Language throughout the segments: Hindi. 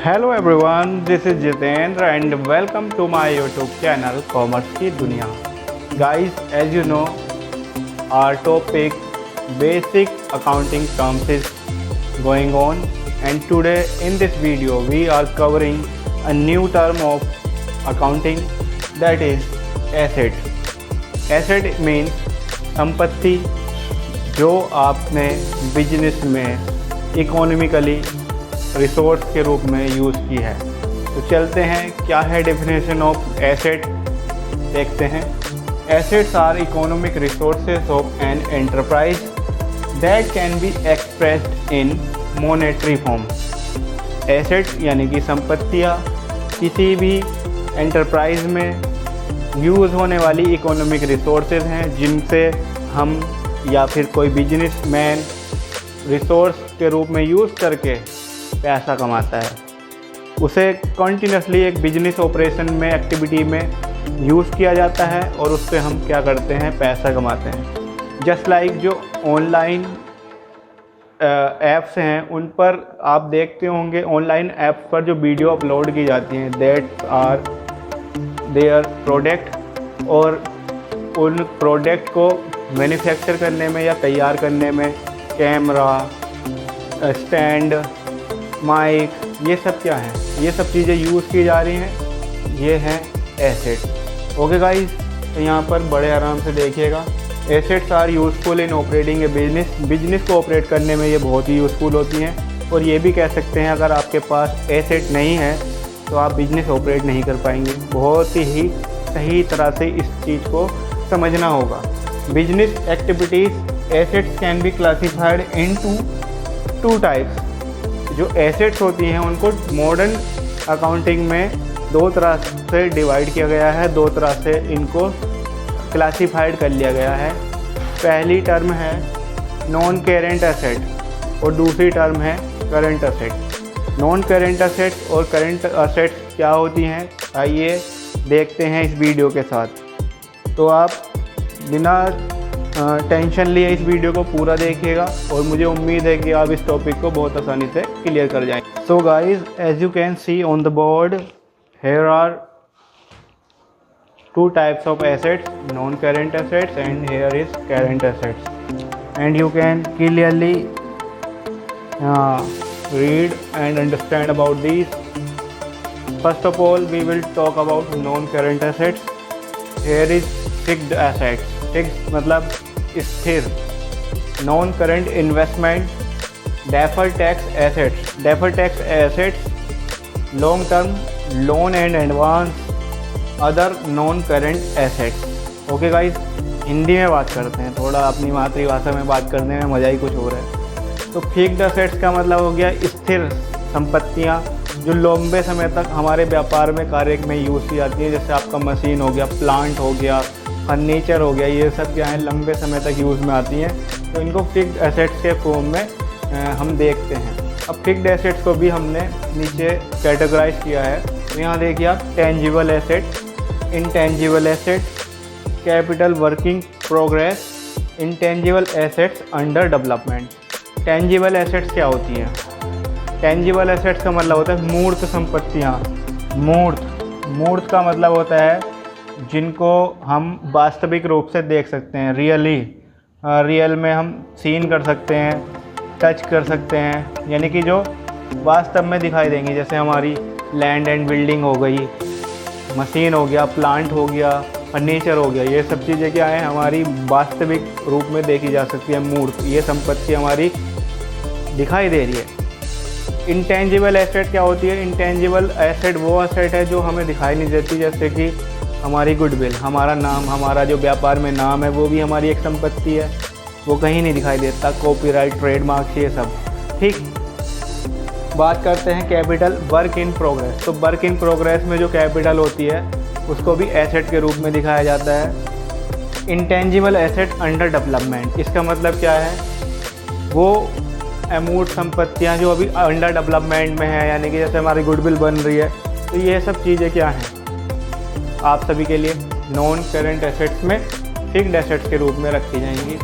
Hello everyone, this is Jitendra and welcome to my YouTube channel Commerce की दुनिया. Guys, as you know, our topic basic accounting terms is going on, and today in this video we are covering a new term of accounting, that is asset. Asset means संपत्ति जो आपने बिजनेस में इकोनॉमिकली रिसोर्स के रूप में यूज़ की है. तो चलते हैं, क्या है डेफिनेशन ऑफ एसेट देखते हैं. Assets are economic resources of an enterprise that can be expressed in monetary form. Asset यानी कि संपत्तियाँ किसी भी एंटरप्राइज में यूज़ होने वाली इकोनॉमिक रिसोर्सेज हैं जिनसे हम या फिर कोई बिजनेसमैन रिसोर्स के रूप में यूज़ करके पैसा कमाता है. उसे कंटिन्यूसली एक बिजनेस ऑपरेशन में एक्टिविटी में यूज़ किया जाता है और उससे हम क्या करते हैं, पैसा कमाते हैं. जस्ट लाइक जो ऑनलाइन ऐप्स हैं उन पर आप देखते होंगे, ऑनलाइन ऐप्स पर जो वीडियो अपलोड की जाती हैं दैट आर देयर प्रोडक्ट, और उन प्रोडक्ट को मैन्युफैक्चर करने में या तैयार करने में कैमरा, स्टैंड, माइक, ये सब क्या है, ये सब चीज़ें यूज़ की जा रही हैं. ये हैं एसेट. ओके गाइस, तो यहाँ पर बड़े आराम से देखिएगा. Assets are useful in operating a business को ऑपरेट करने में ये बहुत ही यूज़फुल होती हैं. और ये भी कह सकते हैं अगर आपके पास एसेट नहीं है तो आप बिजनेस ऑपरेट नहीं कर पाएंगे. बहुत ही सही तरह से इस चीज़ को समझना होगा. Business activities assets can be classified into two types. जो एसेट्स होती हैं उनको मॉडर्न अकाउंटिंग में दो तरह से डिवाइड किया गया है, दो तरह से इनको क्लासिफाइड कर लिया गया है. पहली टर्म है नॉन करेंट एसेट और दूसरी टर्म है current asset. Non current assets और करंट एसेट्स क्या होती हैं, आइए देखते हैं इस वीडियो के साथ. तो आप बिना टेंशन लिए इस वीडियो को पूरा देखिएगा और मुझे उम्मीद है कि आप इस टॉपिक को बहुत आसानी से क्लियर कर जाएंगे. So guys, as you can see on the board, here are two types of assets, non current assets and here is current assets, and you can clearly read and understand about these. First of all, we will talk about non current assets. Here is fixed assets. fixed मतलब स्थिर. non current investment, deferred tax assets. deferred tax assets, long term loan and advance, other non current assets. Okay guys, Hindi में बात करते हैं, थोड़ा अपनी मातृभाषा में बात करने में मज़ा ही कुछ हो रहा है. तो फिक्स्ड एसेट्स का मतलब हो गया स्थिर संपत्तियां जो लंबे समय तक हमारे व्यापार में कार्य में यूज़ की जाती है. जैसे आपका मशीन हो गया, प्लांट हो गया, फर्नीचर हो गया, ये सब क्या है लंबे समय तक यूज़ में आती हैं. तो इनको फिक्स्ड एसेट्स के फॉर्म में हम देखते हैं. अब फिक्स्ड एसेट्स को भी हमने नीचे कैटेगराइज किया है. तो यहाँ देखिए आप, tangible asset, intangible asset, capital working progress, intangible assets under development. Tangible assets क्या होती हैं? टेंजिबल एसेट्स का मतलब होता है मूर्त संपत्तियाँ. मूर्त का मतलब होता है जिनको हम वास्तविक रूप से देख सकते हैं, रियल में हम सीन कर सकते हैं, टच कर सकते हैं, यानी कि जो वास्तव में दिखाई देंगी. जैसे हमारी लैंड एंड बिल्डिंग हो गई, मशीन हो गया, प्लांट हो गया, फर्नीचर हो गया, ये सब चीज़ें क्या है हमारी वास्तविक रूप में देखी जा सकती है. मूर्त, ये संपत्ति हमारी दिखाई दे रही है. इंटेंजिबल एसेट क्या होती है? इंटेंजिबल एसेट वो एसेट है जो हमें दिखाई नहीं देती. जैसे कि हमारी गुडविल, हमारा नाम, हमारा जो व्यापार में नाम है वो भी हमारी एक संपत्ति है, वो कहीं नहीं दिखाई देता. कॉपीराइट, ट्रेडमार्क, ये सब. ठीक, बात करते हैं कैपिटल वर्क इन प्रोग्रेस. तो वर्क इन प्रोग्रेस में जो कैपिटल होती है उसको भी एसेट के रूप में दिखाया जाता है. इंटेंजिबल एसेट अंडर डेवलपमेंट, इसका मतलब क्या है? वो अमूर्त संपत्तियां जो अभी अंडर डेवलपमेंट में है, यानी कि जैसे हमारी गुडविल बन रही है. तो ये सब चीज़ें क्या हैं आप सभी के लिए नॉन करेंट एसेट्स में फिक्स्ड एसेट्स के रूप में रखी जाएंगी.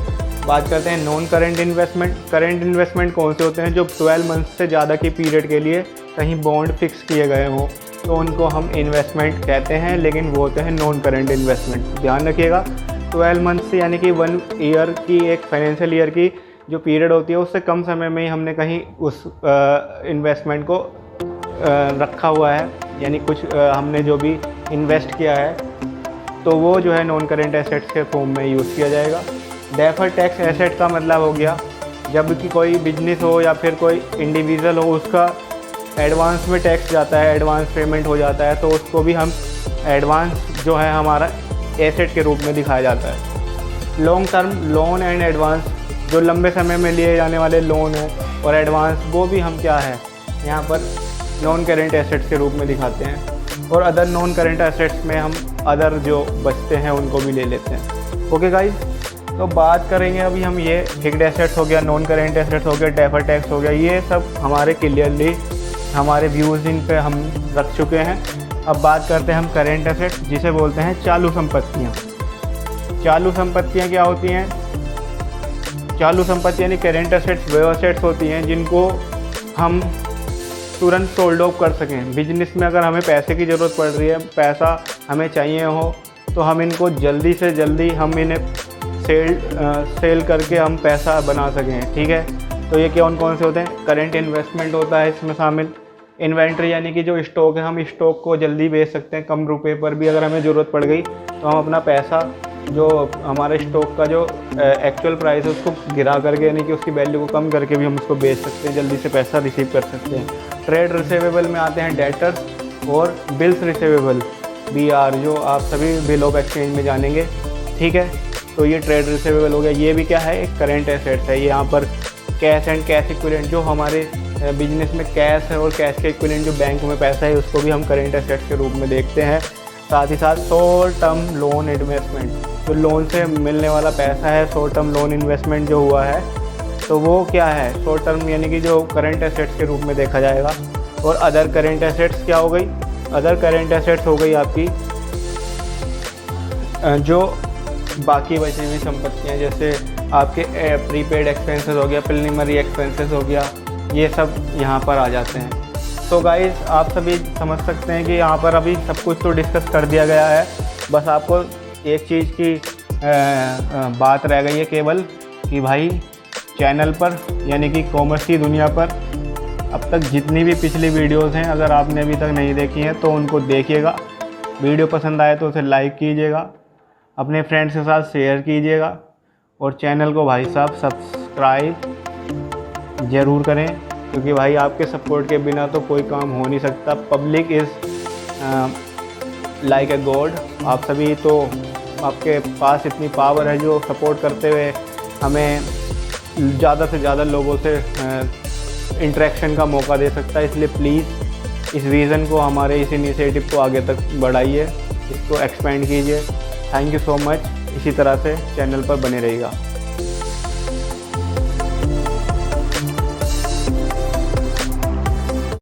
बात करते हैं non current investment. Current investment कौन से होते हैं? जो 12 मंथ से ज़्यादा की पीरियड के लिए कहीं बॉन्ड फिक्स किए गए हों, तो उनको हम इन्वेस्टमेंट कहते हैं, लेकिन वो होते हैं नॉन करेंट इन्वेस्टमेंट। ध्यान रखिएगा, 12 मंथ से यानी कि 1 ईयर की, एक फाइनेंशियल ईयर की जो पीरियड होती है उससे कम समय में ही हमने कहीं उस इन्वेस्टमेंट को रखा हुआ है, यानी कुछ हमने जो भी इन्वेस्ट किया है, तो वो जो है नॉन करेंट एसेट्स के फॉर्म में यूज़ किया जाएगा। डेफर्ड टैक्स एसेट का मतलब हो गया जब कि कोई बिजनेस हो या फिर कोई इंडिविजुअल हो, उसका एडवांस में टैक्स जाता है, एडवांस पेमेंट हो जाता है, तो उसको भी हम एडवांस जो है हमारा एसेट के रूप में दिखाया जाता है। Long term loan and advance, जो लंबे समय में लिए जाने वाले लोन हैं और एडवांस, वो भी हम क्या है यहाँ पर नॉन करेंट एसेट्स के रूप में दिखाते हैं। और अदर नॉन करेंट एसेट्स में हम अदर जो बचते हैं उनको भी ले लेते हैं। ओके गाइस, तो बात करेंगे अभी हम ये फिक्स्ड एसेट्स हो गया, नॉन करेंट एसेट्स हो गया, डेफर्ड टैक्स हो गया, ये सब हमारे क्लियरली हमारे व्यूज़ इन पे हम रख चुके हैं। अब बात करते हैं हम करेंट एसेट्स, जिसे बोलते हैं चालू संपत्तियाँ। चालू संपत्तियाँ क्या होती हैं? चालू संपत्ति यानी करेंट एसेट्स वो एसेट्स होती हैं जिनको हम तुरंत सोल्ड ऑफ कर सकें। बिजनेस में अगर हमें पैसे की ज़रूरत पड़ रही है, पैसा हमें चाहिए हो, तो हम इनको जल्दी से जल्दी हम इन्हें सेल करके हम पैसा बना सकें। ठीक है, तो ये कौन कौन से होते हैं? करेंट इन्वेस्टमेंट होता है इसमें शामिल। इन्वेंट्री यानी कि जो स्टॉक है, हम स्टॉक को जल्दी बेच सकते हैं, कम रुपए पर भी अगर हमें ज़रूरत पड़ गई तो हम अपना पैसा, जो हमारे स्टॉक का जो एक्चुअल प्राइस है उसको गिरा करके, यानी कि उसकी वैल्यू को कम करके भी हम उसको बेच सकते हैं, जल्दी से पैसा रिसीव कर सकते हैं। ट्रेड रिसीवेबल में आते हैं डेटर्स और बिल्स रिसीवेबल, BR, जो आप सभी बिल ऑफ एक्सचेंज में जानेंगे। ठीक है, तो ये ट्रेड रिसीवेबल हो गया। ये भी क्या है? एक करेंट एसेट्स है। ये यहाँ पर कैश एंड कैश इक्विवेलेंट, जो हमारे बिजनेस में कैश है और कैश के इक्विवेलेंट जो बैंक में पैसा है, उसको भी हम करेंट एसेट्स के रूप में देखते हैं। साथ ही साथ शॉर्ट टर्म लोन इन्वेस्टमेंट, जो लोन से मिलने वाला पैसा है, शॉर्ट टर्म लोन इन्वेस्टमेंट जो हुआ है, तो वो क्या है? शॉर्ट टर्म यानी कि जो करेंट एसेट्स के रूप में देखा जाएगा। और अदर करेंट एसेट्स क्या हो गई? अदर करेंट एसेट्स हो गई आपकी जो बाकी बची हुई संपत्तियाँ, जैसे आपके प्रीपेड एक्सपेंसेस हो गया, प्रिलिमिनरी एक्सपेंसेस हो गया, ये सब यहाँ पर आ जाते हैं। तो गाइस, आप सभी समझ सकते हैं कि यहाँ पर अभी सब कुछ तो डिस्कस कर दिया गया है। बस आपको एक चीज़ की बात रह गई है केवल, कि भाई चैनल पर यानी कि कॉमर्स की दुनिया पर अब तक जितनी भी पिछली वीडियोस हैं, अगर आपने अभी तक नहीं देखी हैं तो उनको देखिएगा। वीडियो पसंद आए तो उसे लाइक कीजिएगा, अपने फ्रेंड्स के साथ शेयर कीजिएगा, और चैनल को भाई साहब सब्सक्राइब ज़रूर करें, क्योंकि भाई आपके सपोर्ट के बिना तो कोई काम हो नहीं सकता। Public is like a god. आप सभी तो, आपके पास इतनी पावर है जो सपोर्ट करते हुए हमें ज़्यादा से ज़्यादा लोगों से इंटरेक्शन का मौका दे सकता है। इसलिए प्लीज़ इस विज़न को, हमारे इस इनिशिएटिव को आगे तक बढ़ाइए, इसको एक्सपेंड कीजिए। Thank you so much. इसी तरह से चैनल पर बने रहिएगा।